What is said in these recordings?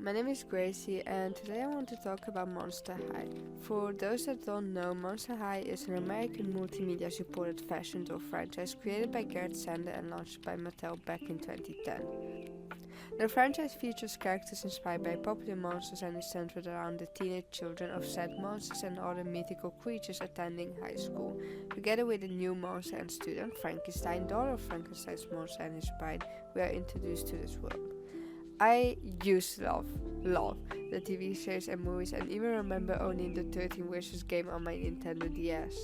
My name is Gracie and today I want to talk about Monster High. For those that don't know, Monster High is an American multimedia supported fashion doll franchise created by Garrett Sander and launched by Mattel back in 2010. The franchise features characters inspired by popular monsters and is centered around the teenage children of said monsters and other mythical creatures attending high school. Together with a new monster and student, Frankiestein, daughter of Frankenstein's monster and his bride, we are introduced to this world. I used to love the TV series and movies and even remember owning the 13 Wishes game on my Nintendo DS.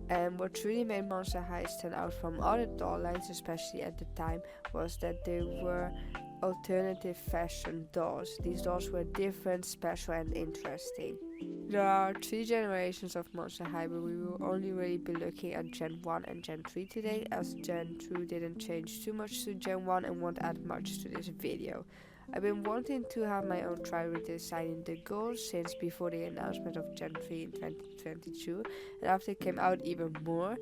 And what truly made Monster High stand out from other doll lines, especially at the time, was that they were alternative fashion dolls. These dolls were different, special and interesting. There are 3 generations of Monster High, but we will only really be looking at Gen 1 and Gen 3 today, as Gen 2 didn't change too much to Gen 1 and won't add much to this video. I've been wanting to have my own try redesigning the ghouls since before the announcement of Gen 3 in 2022, and after it came out even more,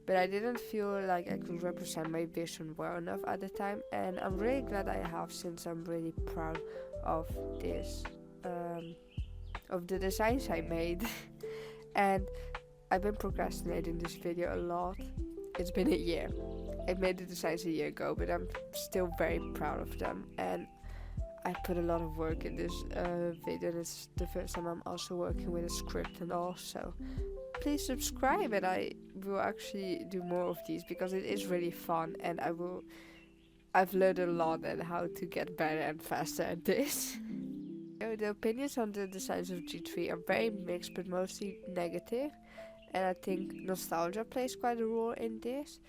but I didn't feel like I could represent my vision well enough at the time, and I'm really glad I have since I'm really proud of this. Of the designs I made. And I've been procrastinating this video a lot. It's been a year. I made the designs a year ago, but I'm still very proud of them, and I put a lot of work in this video. It's the first time I'm also working with a script and all, so please subscribe and I will actually do more of these because it is really fun, and I've learned a lot and how to get better and faster at this. The opinions on the designs of G3 are very mixed but mostly negative, and I think nostalgia plays quite a role in this.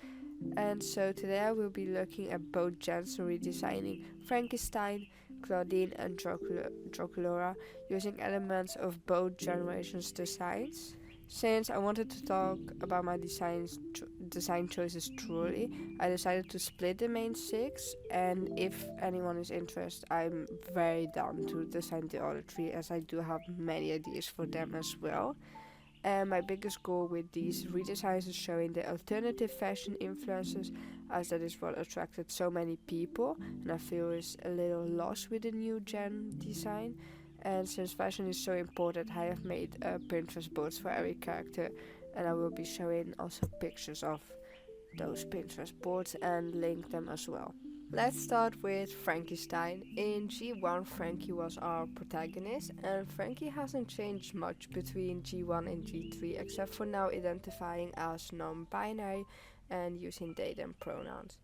And so today I will be looking at both gens and redesigning Frankiestein, Clawdeen and Draculaura using elements of both generations' designs. Since I wanted to talk about my design choices truly, I decided to split the main 6, and if anyone is interested, I'm very down to design the other 3 as I do have many ideas for them as well. And my biggest goal with these redesigns is showing the alternative fashion influences, as that is what attracted so many people and I feel is a little lost with the new gen design. And since fashion is so important, I have made Pinterest boards for every character, and I will be showing also pictures of those Pinterest boards and link them as well. Let's start with Frankiestein. In G1, Frankie was our protagonist, and Frankie hasn't changed much between G1 and G3 except for now identifying as non-binary and using they them pronouns.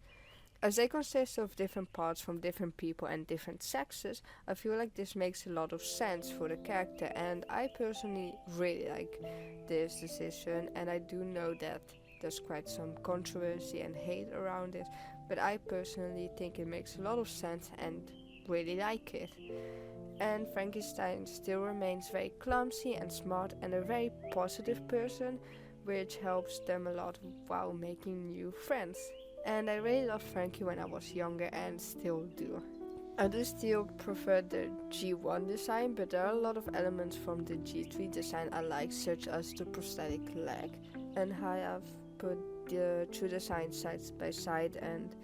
As they consist of different parts from different people and different sexes, I feel like this makes a lot of sense for the character, and I personally really like this decision, and I do know that there's quite some controversy and hate around it, but I personally think it makes a lot of sense and really like it. And Frankiestein still remains very clumsy and smart and a very positive person, which helps them a lot while making new friends. And I really loved Frankie when I was younger and still do. I do still prefer the G1 design, but there are a lot of elements from the G3 design I like, such as the prosthetic leg, and I have put the 2 designs side by side and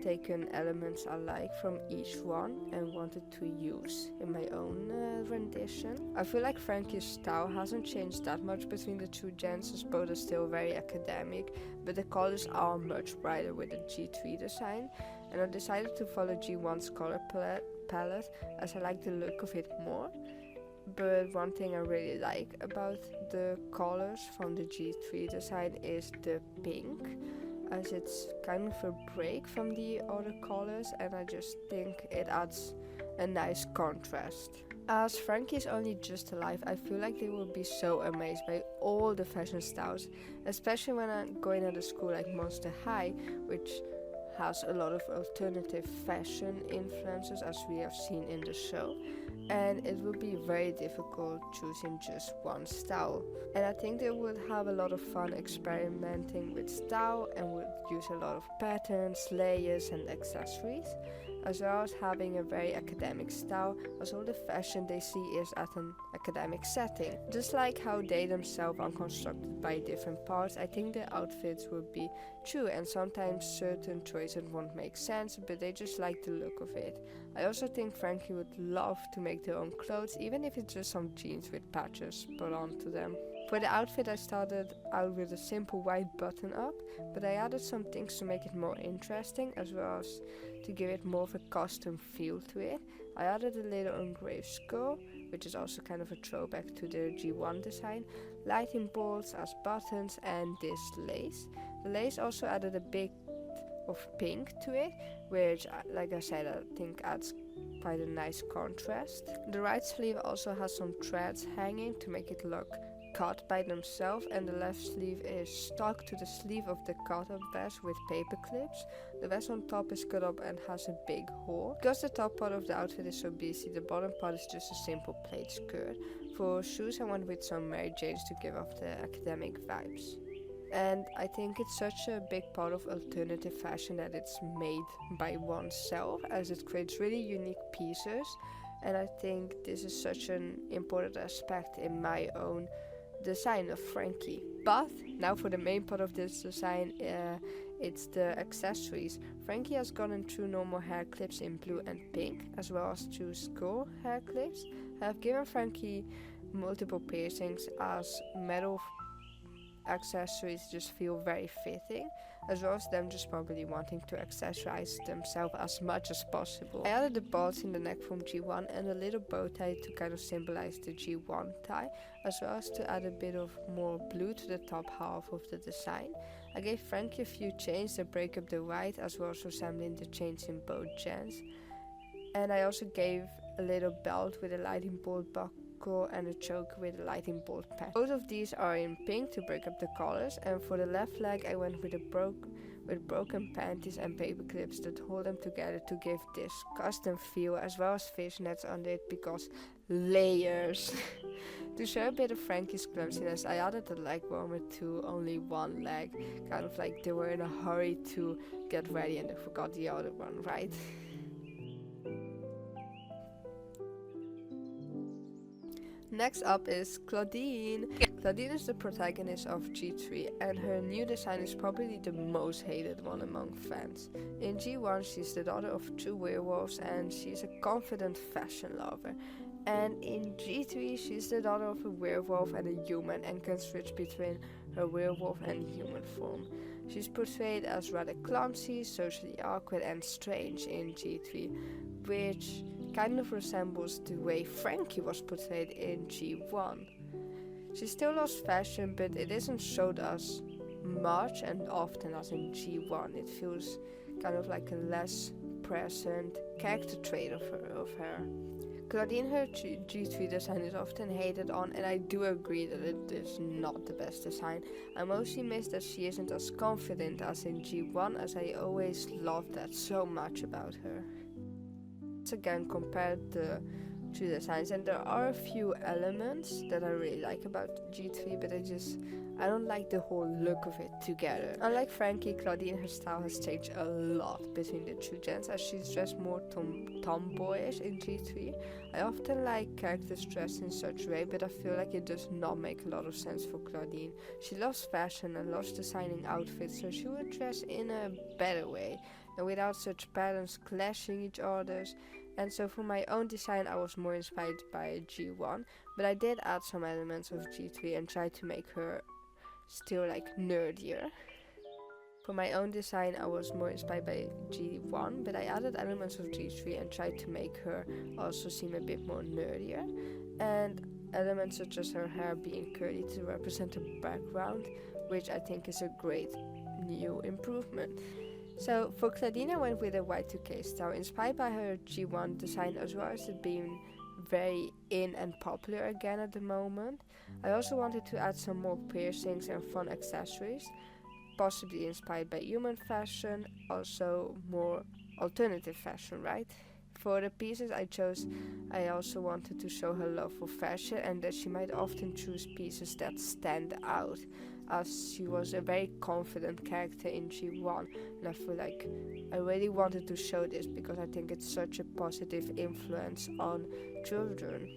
taken elements I like from each one and wanted to use in my own rendition. I feel like Frankie's style hasn't changed that much between the 2 gens, as both are still very academic, but the colors are much brighter with the G3 design, and I decided to follow G1's color palette as I like the look of it more. But one thing I really like about the colors from the G3 design is the pink, as it's kind of a break from the other colors, and I just think it adds a nice contrast. As Frankie is only just alive, I feel like they will be so amazed by all the fashion styles, especially when I'm going at a school like Monster High, which has a lot of alternative fashion influences as we have seen in the show, and it would be very difficult choosing just one style. And I think they would have a lot of fun experimenting with style and would use a lot of patterns, layers and accessories, as well as having a very academic style, as all the fashion they see is at an academic setting. Just like how they themselves are constructed by different parts, I think their outfits would be true, and sometimes certain choices won't make sense, but they just like the look of it. I also think Frankie would love to make their own clothes, even if it's just some jeans with patches put onto them. For the outfit I started out with a simple white button up, but I added some things to make it more interesting, as well as to give it more of a custom feel to it. I added a little engraved skull, which is also kind of a throwback to the G1 design, lightning bolts as buttons, and this lace. The lace also added a bit of pink to it, which, like I said, I think adds quite a nice contrast. The right sleeve also has some threads hanging to make it look cut by themselves, and the left sleeve is stuck to the sleeve of the cut-up vest with paper clips. The vest on top is cut up and has a big hole. Because the top part of the outfit is so busy, the bottom part is just a simple plaid skirt. For shoes I went with some Mary Janes to give off the academic vibes. And I think it's such a big part of alternative fashion that it's made by oneself, as it creates really unique pieces. And I think this is such an important aspect in my own design of Frankie. But now for the main part of this design, it's the accessories. Frankie has gotten 2 normal hair clips in blue and pink, as well as 2 skull hair clips. I have given Frankie multiple piercings, as metal accessories just feel very fitting, as well as them just probably wanting to accessorize themselves as much as possible. I added the balls in the neck from G1 and a little bow tie to kind of symbolize the G1 tie, as well as to add a bit of more blue to the top half of the design. I gave Frankie a few chains that break up the white, as well as resembling the chains in both gens. And I also gave a little belt with a lightning bolt buckle and a choke with a lightning bolt pattern. Both of these are in pink to break up the colors, and for the left leg I went with broken panties and paper clips that hold them together to give this custom feel, as well as fishnets under it, because layers. To show a bit of Frankie's clumsiness, I added the leg warmer to only one leg, kind of like they were in a hurry to get ready and they forgot the other one, right? Next up is Clawdeen. Clawdeen is the protagonist of G3, and her new design is probably the most hated one among fans. In G1 she's the daughter of 2 werewolves and she's a confident fashion lover. And in G3 she's the daughter of a werewolf and a human and can switch between her werewolf and human form. She's portrayed as rather clumsy, socially awkward and strange in G3, which kind of resembles the way Frankie was portrayed in G1. She still loves fashion, but it isn't showed as much and often as in G1. It feels kind of like a less present character trait of her. Clawdeen, her G3 design is often hated on, and I do agree that it is not the best design. I mostly miss that she isn't as confident as in G1, as I always loved that so much about her. Again, compared the 2 designs, and there are a few elements that I really like about G3, but I don't like the whole look of it together. Unlike Frankie, Clawdeen, her style has changed a lot between the 2 gens, as she's dressed more tomboyish in G3. I often like characters dressed in such a way, but I feel like it does not make a lot of sense for Clawdeen. She loves fashion and loves designing outfits, so she would dress in a better way, and without such patterns clashing each other's. And so for my own design I was more inspired by G1, but I did add some elements of G3 and tried to make her still like nerdier. For my own design I was more inspired by G1, but I added elements of G3 and tried to make her also seem a bit more nerdier. And elements such as her hair being curly to represent a background, which I think is a great new improvement. So for Clawdeen I went with a Y2K style, inspired by her G1 design, as well as it being very in and popular again at the moment. I also wanted to add some more piercings and fun accessories, possibly inspired by human fashion, also more alternative fashion, right? For the pieces I chose, I also wanted to show her love for fashion and that she might often choose pieces that stand out, as she was a very confident character in G1, and I feel like I really wanted to show this because I think it's such a positive influence on children.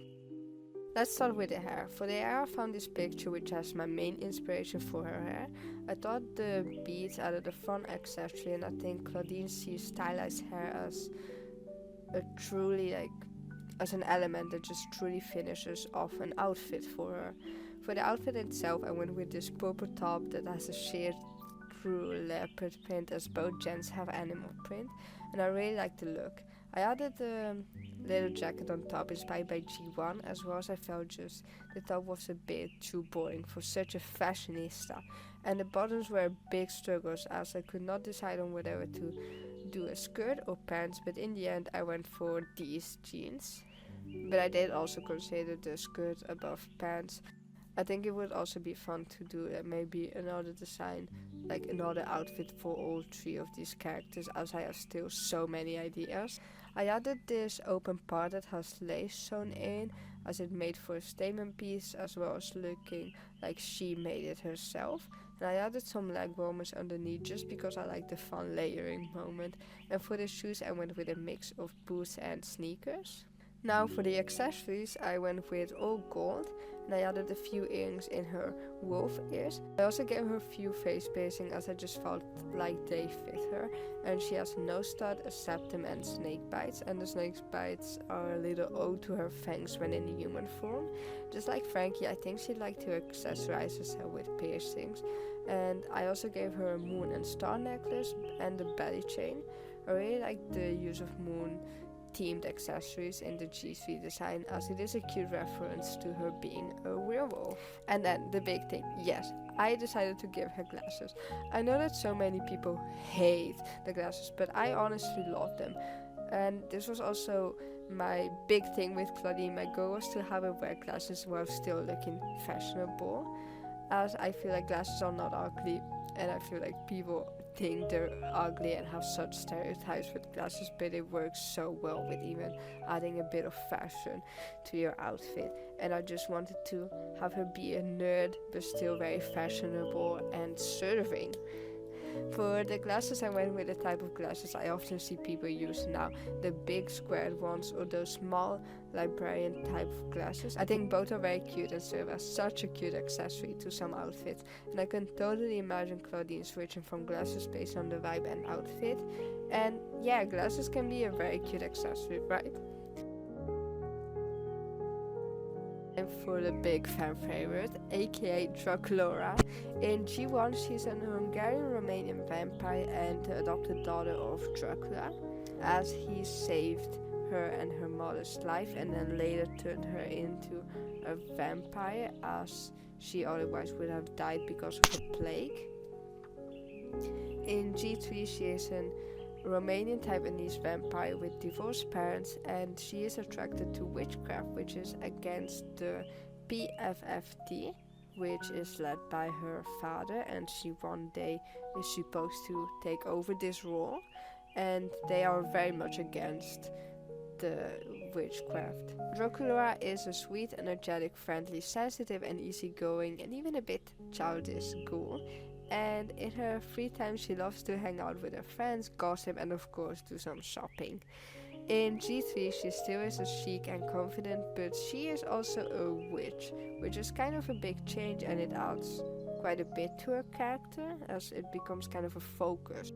Let's start with the hair. For the hair I found this picture which has my main inspiration for her hair. I thought the beads added a fun accessory, and I think Clawdeen sees stylized hair as a truly like as an element that just truly finishes off an outfit for her. For the outfit itself, I went with this purple top that has a sheer true leopard print, as both gents have animal print, and I really like the look. I added the little jacket on top inspired by G1, as well as I felt just the top was a bit too boring for such a fashionista, and the bottoms were big struggles as I could not decide on whether to do a skirt or pants, but in the end I went for these jeans. But I did also consider the skirt above pants. I think it would also be fun to do maybe another design, like another outfit for all three of these characters, as I have still so many ideas. I added this open part that has lace sewn in, as it made for a statement piece, as well as looking like she made it herself. And I added some leg warmers underneath just because I like the fun layering moment. And for the shoes I went with a mix of boots and sneakers. Now for the accessories, I went with all gold, and I added a few earrings in her wolf ears. I also gave her a few face piercings as I just felt like they fit her, and she has a nose stud, a septum and snake bites, and the snake bites are a little ode to her fangs when in human form. Just like Frankie, I think she'd like to accessorize herself with piercings, and I also gave her a moon and star necklace and a belly chain. I really like the use of moon themed accessories in the G3 design, as it is a cute reference to her being a werewolf. And then the big thing, yes, I decided to give her glasses. I know that so many people hate the glasses, but I honestly love them. And this was also my big thing with Clawdeen. My goal was to have her wear glasses while still looking fashionable, as I feel like glasses are not ugly, and I feel like people think they're ugly and have such stereotypes with glasses, but it works so well with even adding a bit of fashion to your outfit. And I just wanted to have her be a nerd but still very fashionable and serving. For the glasses, I went with the type of glasses I often see people use now, the big squared ones or those small librarian type of glasses. I think both are very cute and serve as such a cute accessory to some outfits, and I can totally imagine Clawdeen switching from glasses based on the vibe and outfit. And yeah, glasses can be a very cute accessory, right? And for the big fan favorite, aka Draculaura. In G1, she's an Hungarian-Romanian vampire and the adopted daughter of Dracula, as he saved her and her mother's life and then later turned her into a vampire, as she otherwise would have died because of a plague. In G3, she is an Romanian Taiwanese vampire with divorced parents, and she is attracted to witchcraft, which is against the PFFT, which is led by her father, and she one day is supposed to take over this role, and they are very much against the witchcraft. Draculaura is a sweet, energetic, friendly, sensitive and easygoing and even a bit childish ghoul. And in her free time she loves to hang out with her friends, gossip and of course do some shopping. In G3 she still is as chic and confident, but she is also a witch, which is kind of a big change, and it adds quite a bit to her character as it becomes kind of a focus.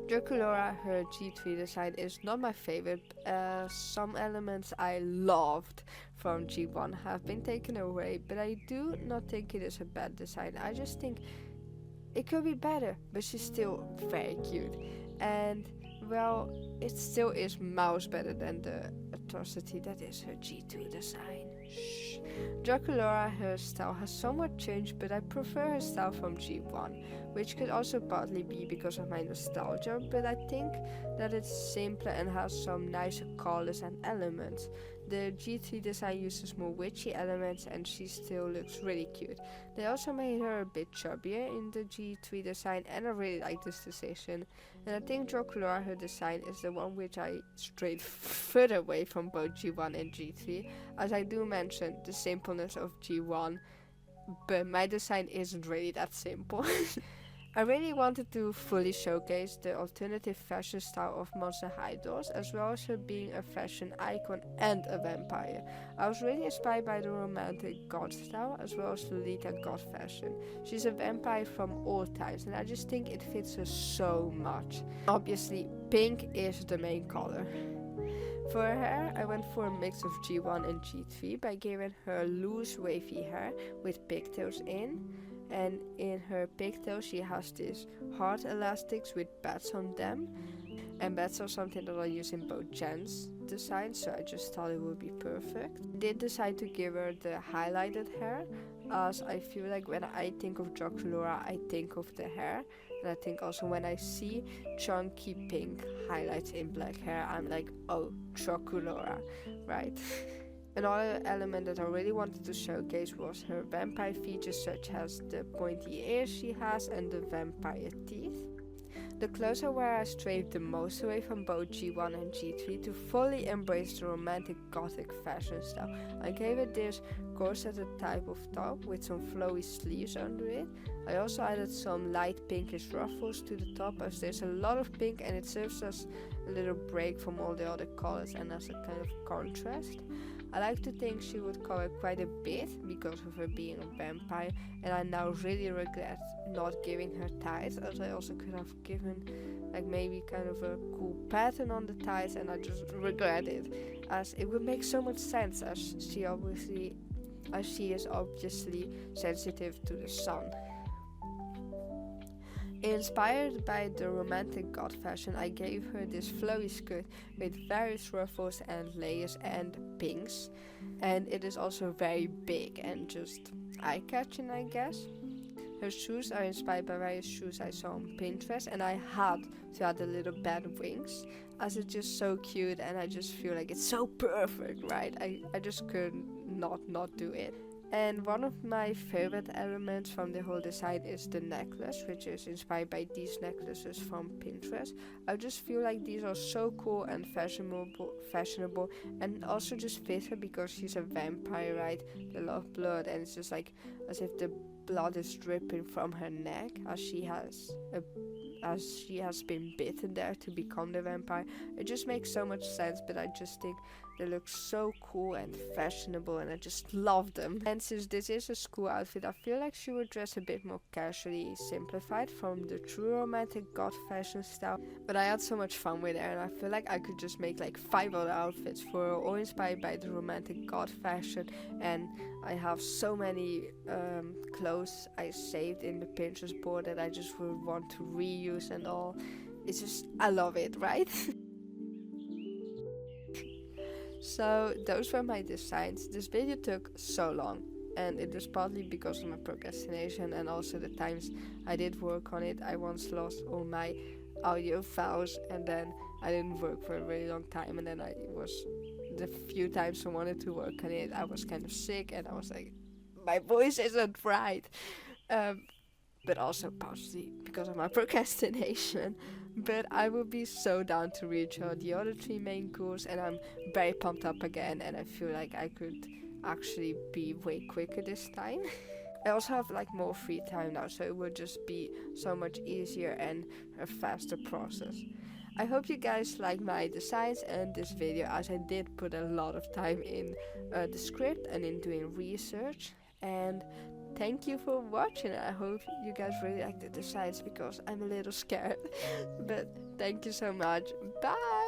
Draculaura, her G3 design, is not my favorite. Some elements I loved from G1 have been taken away, but I do not think it is a bad design. I just think it could be better, but she's still very cute. And, well, it still is miles better than the atrocity that is her G2 design. Shh. Draculaura, her style has somewhat changed, but I prefer her style from G1, which could also partly be because of my nostalgia, but I think that it's simpler and has some nicer colors and elements. The G3 design uses more witchy elements and she still looks really cute. They also made her a bit chubbier in the G3 design, and I really like this decision. And I think Draculaura, her design, is the one which I strayed further away from both G1 and G3, as I do mention the simpleness of G1, but my design isn't really that simple. I really wanted to fully showcase the alternative fashion style of Monster High dolls, as well as her being a fashion icon and a vampire. I was really inspired by the romantic goth style, as well as Lolita goth fashion. She's a vampire from all times, and I just think it fits her so much. Obviously, pink is the main color. For her hair, I went for a mix of G1 and G3 by giving her loose wavy hair with pigtails in. And in her pigtails she has these hard elastics with bats on them. And bats are something that I use in both Jen's designs, so I just thought it would be perfect. I did decide to give her the highlighted hair, as I feel like when I think of Draculaura, I think of the hair. And I think also when I see chunky pink highlights in black hair, I'm like, oh, Draculaura, right? Another element that I really wanted to showcase was her vampire features, such as the pointy ears she has and the vampire teeth. The clothes are where I strayed the most away from both G1 and G3 to fully embrace the romantic gothic fashion style. I gave it this corseted type of top with some flowy sleeves under it. I also added some light pinkish ruffles to the top, as there's a lot of pink and it serves as a little break from all the other colors and as a kind of contrast. I like to think she would cover quite a bit because of her being a vampire, and I now really regret not giving her ties, as I also could have given like maybe kind of a cool pattern on the ties, and I just regret it, as it would make so much sense, as she is obviously sensitive to the sun. Inspired by the romantic goth fashion, I gave her this flowy skirt with various ruffles and layers and pinks, and it is also very big and just eye-catching, I guess. Her shoes are inspired by various shoes I saw on Pinterest, and I had to add the little bat wings, as it's just so cute and I just feel like it's so perfect, right? I just couldn't not do it. And one of my favorite elements from the whole design is the necklace, which is inspired by these necklaces from Pinterest. I just feel like these are so cool and fashionable, and also just fit her because she's a vampire, right? They love blood, and it's just like as if the blood is dripping from her neck, as she has been bitten there to become the vampire. It just makes so much sense, but I just think they look so cool and fashionable, and I just love them. And since this is a school outfit, I feel like she would dress a bit more casually simplified from the true romantic goth fashion style. But I had so much fun with her, and I feel like I could just make like 5 other outfits for her, all inspired by the romantic goth fashion. And I have so many clothes I saved in the Pinterest board that I just would want to reuse and all. It's just, I love it, right? So those were my designs. This video took so long, and it was partly because of my procrastination and also the times I did work on it. I once lost all my audio files, and then I didn't work for a very long time, and then the few times I wanted to work on it, I was kind of sick, and I was like, my voice isn't right. But also partially because of my procrastination. But I will be so down to reach out the other 3 main goals, and I'm very pumped up again, and I feel like I could actually be way quicker this time. I also have like more free time now, so it will just be so much easier and a faster process. I hope you guys like my designs and this video, as I did put a lot of time in the script and in doing research. And thank you for watching. I hope you guys really like the designs, because I'm a little scared. But thank you so much. Bye!